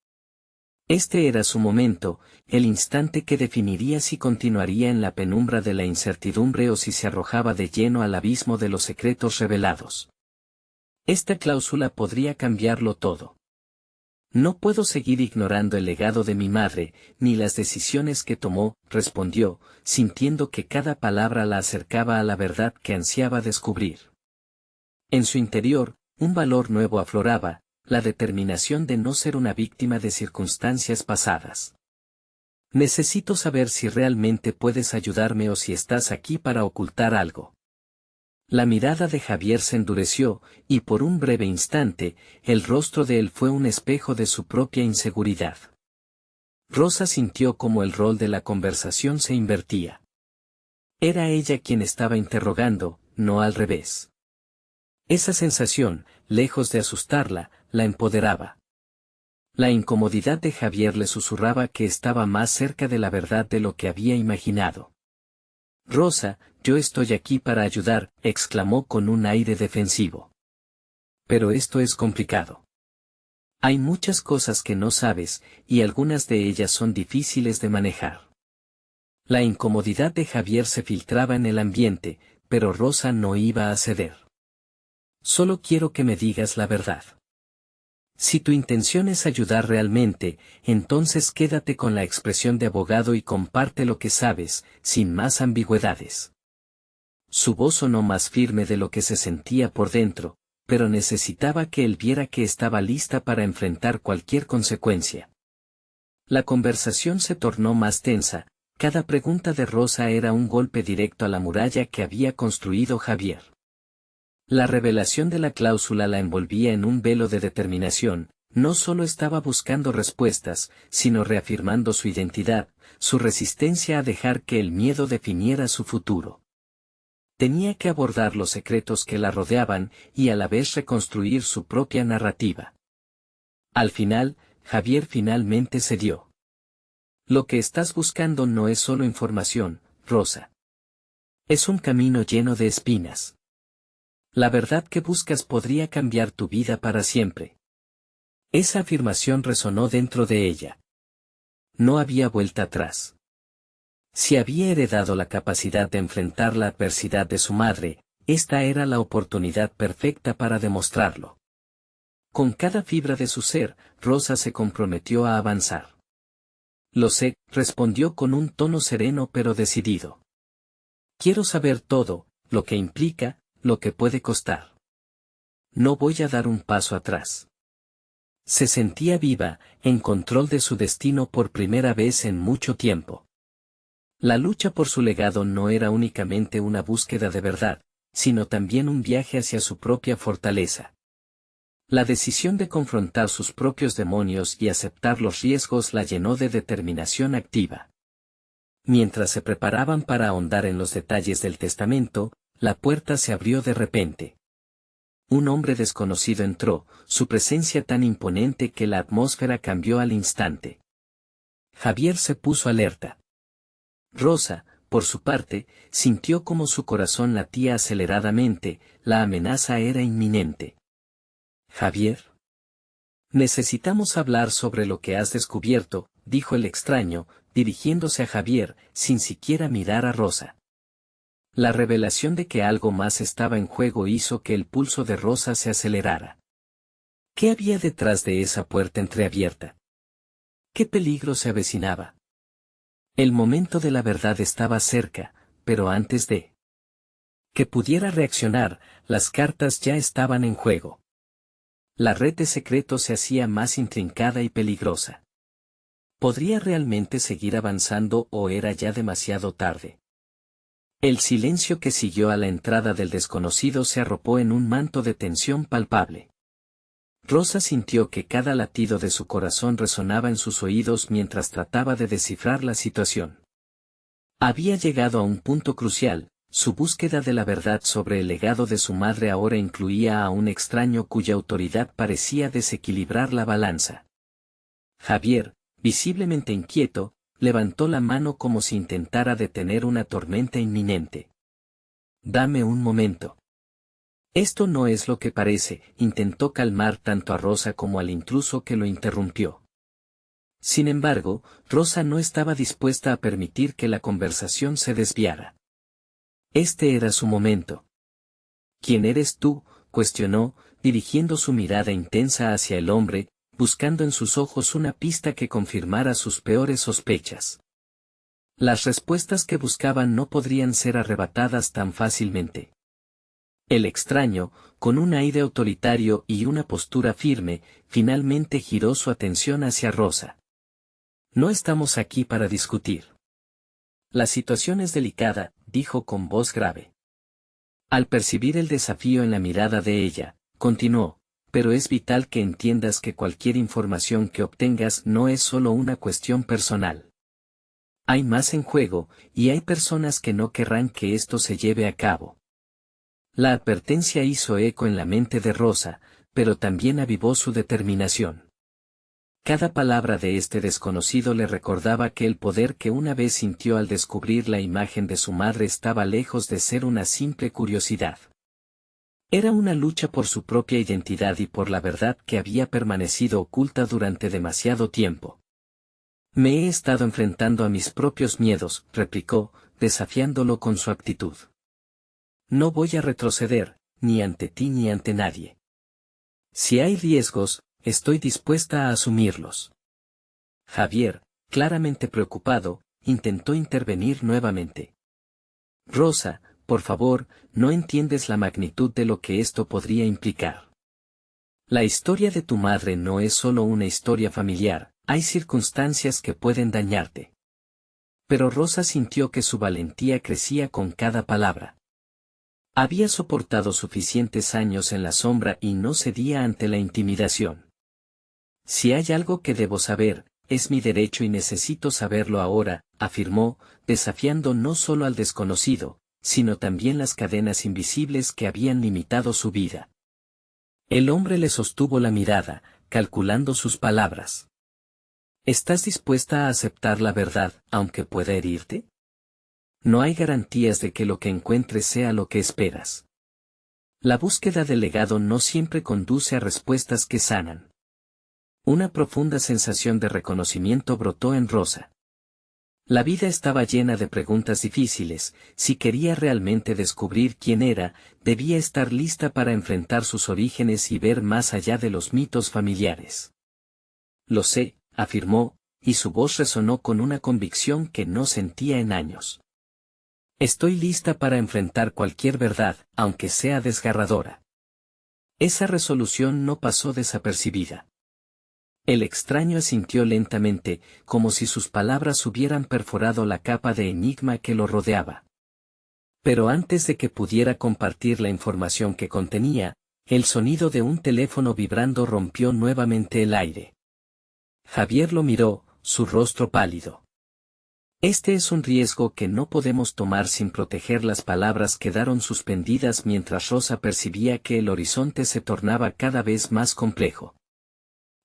Este era su momento, el instante que definiría si continuaría en la penumbra de la incertidumbre o si se arrojaba de lleno al abismo de los secretos revelados. Esta cláusula podría cambiarlo todo. No puedo seguir ignorando el legado de mi madre, ni las decisiones que tomó, respondió, sintiendo que cada palabra la acercaba a la verdad que ansiaba descubrir. En su interior, un valor nuevo afloraba, la determinación de no ser una víctima de circunstancias pasadas. Necesito saber si realmente puedes ayudarme o si estás aquí para ocultar algo. La mirada de Javier se endureció, y por un breve instante, el rostro de él fue un espejo de su propia inseguridad. Rosa sintió como el rol de la conversación se invertía. Era ella quien estaba interrogando, no al revés. Esa sensación, lejos de asustarla, la empoderaba. La incomodidad de Javier le susurraba que estaba más cerca de la verdad de lo que había imaginado. Rosa, yo estoy aquí para ayudar, exclamó con un aire defensivo. Pero esto es complicado. Hay muchas cosas que no sabes, y algunas de ellas son difíciles de manejar. La incomodidad de Javier se filtraba en el ambiente, pero Rosa no iba a ceder. Solo quiero que me digas la verdad. Si tu intención es ayudar realmente, entonces quédate con la expresión de abogado y comparte lo que sabes, sin más ambigüedades. Su voz sonó más firme de lo que se sentía por dentro, pero necesitaba que él viera que estaba lista para enfrentar cualquier consecuencia. La conversación se tornó más tensa, cada pregunta de Rosa era un golpe directo a la muralla que había construido Javier. La revelación de la cláusula la envolvía en un velo de determinación, no solo estaba buscando respuestas, sino reafirmando su identidad, su resistencia a dejar que el miedo definiera su futuro. Tenía que abordar los secretos que la rodeaban y a la vez reconstruir su propia narrativa. Al final, Javier finalmente cedió. Lo que estás buscando no es solo información, Rosa. Es un camino lleno de espinas. La verdad que buscas podría cambiar tu vida para siempre. Esa afirmación resonó dentro de ella. No había vuelta atrás. Si había heredado la capacidad de enfrentar la adversidad de su madre, esta era la oportunidad perfecta para demostrarlo. Con cada fibra de su ser, Rosa se comprometió a avanzar. Lo sé, respondió con un tono sereno pero decidido. Quiero saber todo, lo que implica, lo que puede costar. No voy a dar un paso atrás. Se sentía viva, en control de su destino por primera vez en mucho tiempo. La lucha por su legado no era únicamente una búsqueda de verdad, sino también un viaje hacia su propia fortaleza. La decisión de confrontar sus propios demonios y aceptar los riesgos la llenó de determinación activa. Mientras se preparaban para ahondar en los detalles del testamento, la puerta se abrió de repente. Un hombre desconocido entró, su presencia tan imponente que la atmósfera cambió al instante. Javier se puso alerta. Rosa, por su parte, sintió como su corazón latía aceleradamente, la amenaza era inminente. Javier. Necesitamos hablar sobre lo que has descubierto, dijo el extraño, dirigiéndose a Javier, sin siquiera mirar a Rosa. La revelación de que algo más estaba en juego hizo que el pulso de Rosa se acelerara. ¿Qué había detrás de esa puerta entreabierta? ¿Qué peligro se avecinaba? El momento de la verdad estaba cerca, pero antes de que pudiera reaccionar, las cartas ya estaban en juego. La red de secretos se hacía más intrincada y peligrosa. ¿Podría realmente seguir avanzando o era ya demasiado tarde? El silencio que siguió a la entrada del desconocido se arropó en un manto de tensión palpable. Rosa sintió que cada latido de su corazón resonaba en sus oídos mientras trataba de descifrar la situación. Había llegado a un punto crucial, su búsqueda de la verdad sobre el legado de su madre ahora incluía a un extraño cuya autoridad parecía desequilibrar la balanza. Javier, visiblemente inquieto, levantó la mano como si intentara detener una tormenta inminente. «Dame un momento». «Esto no es lo que parece», intentó calmar tanto a Rosa como al intruso que lo interrumpió. Sin embargo, Rosa no estaba dispuesta a permitir que la conversación se desviara. Este era su momento. «¿Quién eres tú?», cuestionó, dirigiendo su mirada intensa hacia el hombre, buscando en sus ojos una pista que confirmara sus peores sospechas. Las respuestas que buscaban no podrían ser arrebatadas tan fácilmente. El extraño, con un aire autoritario y una postura firme, finalmente giró su atención hacia Rosa. «No estamos aquí para discutir. La situación es delicada», dijo con voz grave. Al percibir el desafío en la mirada de ella, continuó, «pero es vital que entiendas que cualquier información que obtengas no es solo una cuestión personal. Hay más en juego, y hay personas que no querrán que esto se lleve a cabo». La advertencia hizo eco en la mente de Rosa, pero también avivó su determinación. Cada palabra de este desconocido le recordaba que el poder que una vez sintió al descubrir la imagen de su madre estaba lejos de ser una simple curiosidad. Era una lucha por su propia identidad y por la verdad que había permanecido oculta durante demasiado tiempo. «Me he estado enfrentando a mis propios miedos», replicó, desafiándolo con su actitud. «No voy a retroceder, ni ante ti ni ante nadie. Si hay riesgos, estoy dispuesta a asumirlos». Javier, claramente preocupado, intentó intervenir nuevamente. «Rosa, por favor, no entiendes la magnitud de lo que esto podría implicar. La historia de tu madre no es solo una historia familiar, hay circunstancias que pueden dañarte». Pero Rosa sintió que su valentía crecía con cada palabra. Había soportado suficientes años en la sombra y no cedía ante la intimidación. «Si hay algo que debo saber, es mi derecho y necesito saberlo ahora», afirmó, desafiando no solo al desconocido, sino también las cadenas invisibles que habían limitado su vida. El hombre le sostuvo la mirada, calculando sus palabras. «¿Estás dispuesta a aceptar la verdad, aunque pueda herirte? No hay garantías de que lo que encuentres sea lo que esperas. La búsqueda del legado no siempre conduce a respuestas que sanan». Una profunda sensación de reconocimiento brotó en Rosa. La vida estaba llena de preguntas difíciles, si quería realmente descubrir quién era, debía estar lista para enfrentar sus orígenes y ver más allá de los mitos familiares. «Lo sé», afirmó, y su voz resonó con una convicción que no sentía en años. «Estoy lista para enfrentar cualquier verdad, aunque sea desgarradora». Esa resolución no pasó desapercibida. El extraño asintió lentamente, como si sus palabras hubieran perforado la capa de enigma que lo rodeaba. Pero antes de que pudiera compartir la información que contenía, el sonido de un teléfono vibrando rompió nuevamente el aire. Javier lo miró, su rostro pálido. «Este es un riesgo que no podemos tomar sin proteger». Las palabras quedaron suspendidas mientras Rosa percibía que el horizonte se tornaba cada vez más complejo.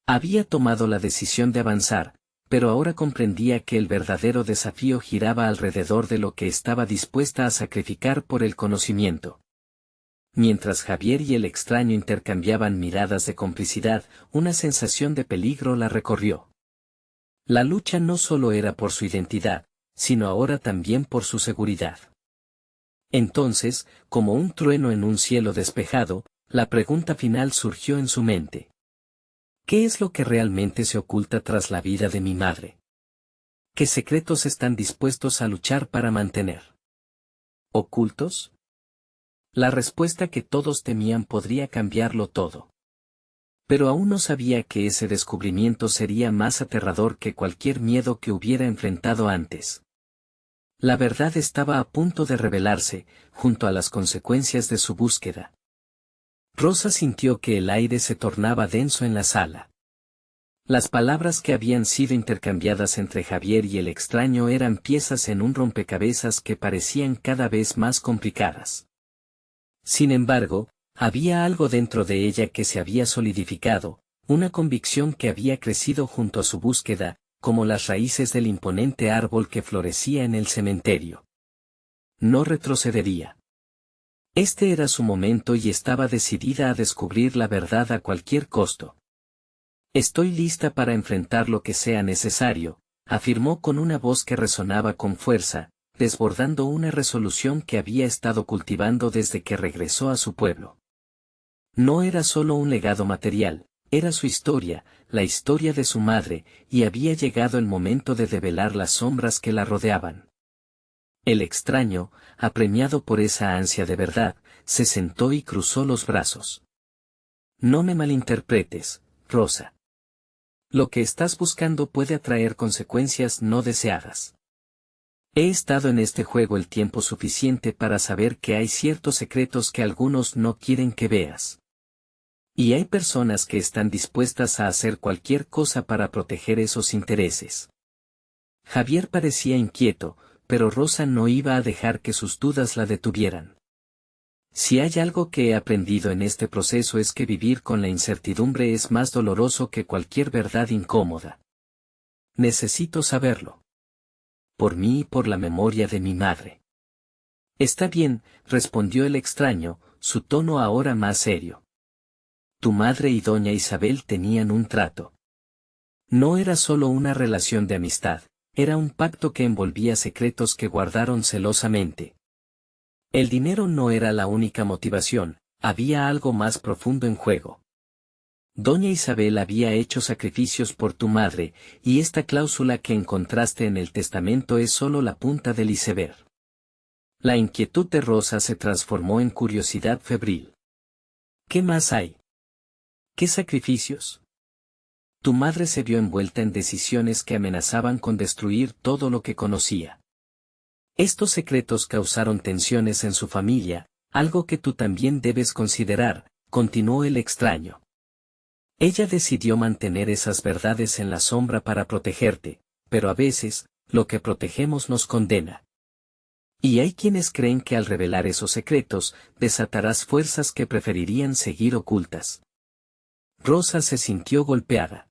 Había tomado la decisión de avanzar, pero ahora comprendía que el verdadero desafío giraba alrededor de lo que estaba dispuesta a sacrificar por el conocimiento. Mientras Javier y el extraño intercambiaban miradas de complicidad, una sensación de peligro la recorrió. La lucha no solo era por su identidad, sino ahora también por su seguridad. Entonces, como un trueno en un cielo despejado, la pregunta final surgió en su mente. ¿Qué es lo que realmente se oculta tras la vida de mi madre? ¿Qué secretos están dispuestos a luchar para mantener? ¿Ocultos? La respuesta que todos temían podría cambiarlo todo. Pero aún no sabía que ese descubrimiento sería más aterrador que cualquier miedo que hubiera enfrentado antes. La verdad estaba a punto de revelarse, junto a las consecuencias de su búsqueda. Rosa sintió que el aire se tornaba denso en la sala. Las palabras que habían sido intercambiadas entre Javier y el extraño eran piezas en un rompecabezas que parecían cada vez más complicadas. Sin embargo, había algo dentro de ella que se había solidificado, una convicción que había crecido junto a su búsqueda, como las raíces del imponente árbol que florecía en el cementerio. No retrocedería. Este era su momento y estaba decidida a descubrir la verdad a cualquier costo. Estoy lista para enfrentar lo que sea necesario, afirmó con una voz que resonaba con fuerza, desbordando una resolución que había estado cultivando desde que regresó a su pueblo. No era solo un legado material, era su historia, la historia de su madre, y había llegado el momento de develar las sombras que la rodeaban. El extraño, apremiado por esa ansia de verdad, se sentó y cruzó los brazos. No me malinterpretes, Rosa. Lo que estás buscando puede atraer consecuencias no deseadas. He estado en este juego el tiempo suficiente para saber que hay ciertos secretos que algunos no quieren que veas. Y hay personas que están dispuestas a hacer cualquier cosa para proteger esos intereses. Javier parecía inquieto, pero Rosa no iba a dejar que sus dudas la detuvieran. Si hay algo que he aprendido en este proceso es que vivir con la incertidumbre es más doloroso que cualquier verdad incómoda. Necesito saberlo. Por mí y por la memoria de mi madre. Está bien, respondió el extraño, su tono ahora más serio. Tu madre y doña Isabel tenían un trato. No era solo una relación de amistad, era un pacto que envolvía secretos que guardaron celosamente. El dinero no era la única motivación, había algo más profundo en juego. Doña Isabel había hecho sacrificios por tu madre, y esta cláusula que encontraste en el testamento es solo la punta del iceberg. La inquietud de Rosa se transformó en curiosidad febril. ¿Qué más hay? ¿Qué sacrificios? Tu madre se vio envuelta en decisiones que amenazaban con destruir todo lo que conocía. Estos secretos causaron tensiones en su familia, algo que tú también debes considerar, continuó el extraño. Ella decidió mantener esas verdades en la sombra para protegerte, pero a veces, lo que protegemos nos condena. Y hay quienes creen que al revelar esos secretos, desatarás fuerzas que preferirían seguir ocultas. Rosa se sintió golpeada.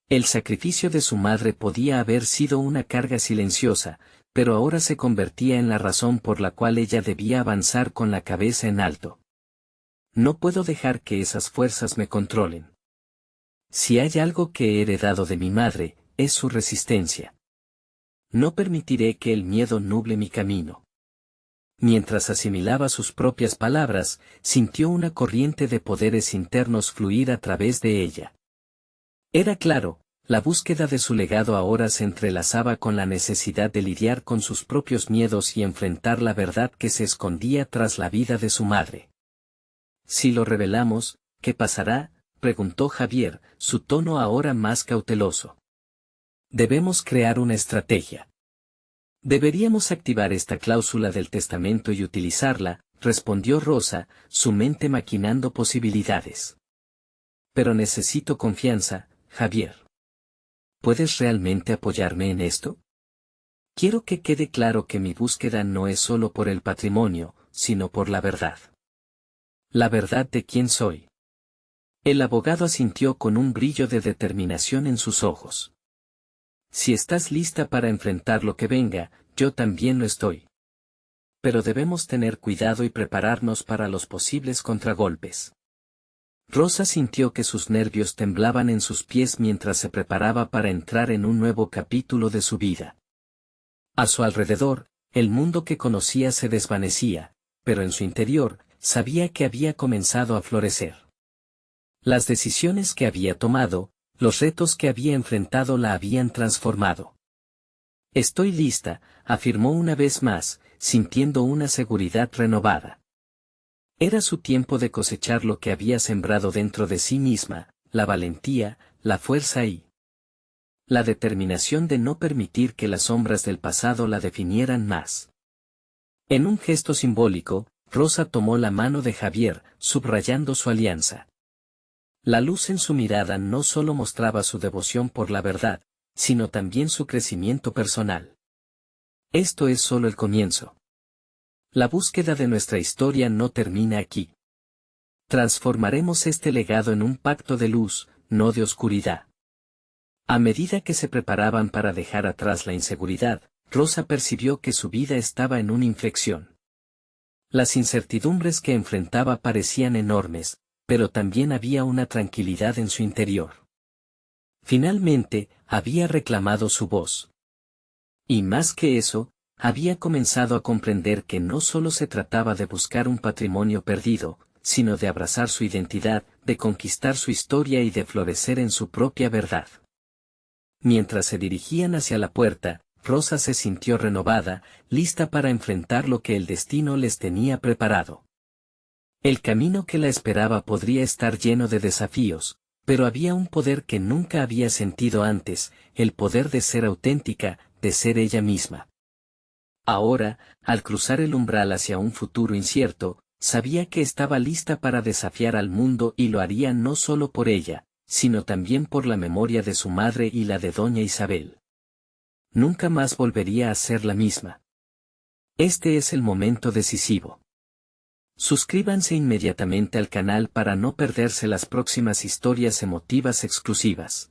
El sacrificio de su madre podía haber sido una carga silenciosa, pero ahora se convertía en la razón por la cual ella debía avanzar con la cabeza en alto. No puedo dejar que esas fuerzas me controlen. Si hay algo que he heredado de mi madre, es su resistencia. No permitiré que el miedo nuble mi camino. Mientras asimilaba sus propias palabras, sintió una corriente de poderes internos fluir a través de ella. Era claro, la búsqueda de su legado ahora se entrelazaba con la necesidad de lidiar con sus propios miedos y enfrentar la verdad que se escondía tras la vida de su madre. Si lo revelamos, ¿qué pasará?, preguntó Javier, su tono ahora más cauteloso. Debemos crear una estrategia. Deberíamos activar esta cláusula del testamento y utilizarla, respondió Rosa, su mente maquinando posibilidades. Pero necesito confianza, Javier. ¿Puedes realmente apoyarme en esto? Quiero que quede claro que mi búsqueda no es solo por el patrimonio, sino por la verdad. La verdad de quién soy. El abogado asintió con un brillo de determinación en sus ojos. Si estás lista para enfrentar lo que venga, yo también lo estoy. Pero debemos tener cuidado y prepararnos para los posibles contragolpes. Rosa sintió que sus nervios temblaban en sus pies mientras se preparaba para entrar en un nuevo capítulo de su vida. A su alrededor, el mundo que conocía se desvanecía, pero en su interior, sabía que había comenzado a florecer. Las decisiones que había tomado, los retos que había enfrentado la habían transformado. Estoy lista, afirmó una vez más, sintiendo una seguridad renovada. Era su tiempo de cosechar lo que había sembrado dentro de sí misma, la valentía, la fuerza y La determinación de no permitir que las sombras del pasado la definieran más. En un gesto simbólico, Rosa tomó la mano de Javier, subrayando su alianza. La luz en su mirada no solo mostraba su devoción por la verdad, sino también su crecimiento personal. Esto es solo el comienzo. La búsqueda de nuestra historia no termina aquí. Transformaremos este legado en un pacto de luz, no de oscuridad. A medida que se preparaban para dejar atrás la inseguridad, Rosa percibió que su vida estaba en una inflexión. Las incertidumbres que enfrentaba parecían enormes, pero también había una tranquilidad en su interior. Finalmente, había reclamado su voz. Y más que eso, había comenzado a comprender que no solo se trataba de buscar un patrimonio perdido, sino de abrazar su identidad, de conquistar su historia y de florecer en su propia verdad. Mientras se dirigían hacia la puerta, Rosa se sintió renovada, lista para enfrentar lo que el destino les tenía preparado. El camino que la esperaba podría estar lleno de desafíos, pero había un poder que nunca había sentido antes, el poder de ser auténtica, de ser ella misma. Ahora, al cruzar el umbral hacia un futuro incierto, sabía que estaba lista para desafiar al mundo y lo haría no solo por ella, sino también por la memoria de su madre y la de doña Isabel. Nunca más volvería a ser la misma. Este es el momento decisivo. Suscríbanse inmediatamente al canal para no perderse las próximas historias emotivas exclusivas.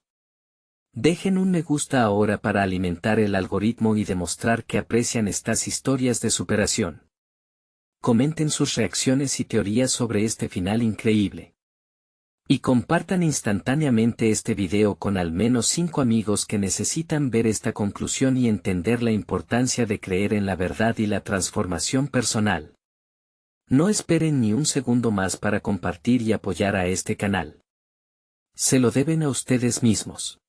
Dejen un me gusta ahora para alimentar el algoritmo y demostrar que aprecian estas historias de superación. Comenten sus reacciones y teorías sobre este final increíble. Y compartan instantáneamente este video con al menos 5 amigos que necesitan ver esta conclusión y entender la importancia de creer en la verdad y la transformación personal. No esperen ni un segundo más para compartir y apoyar a este canal. Se lo deben a ustedes mismos.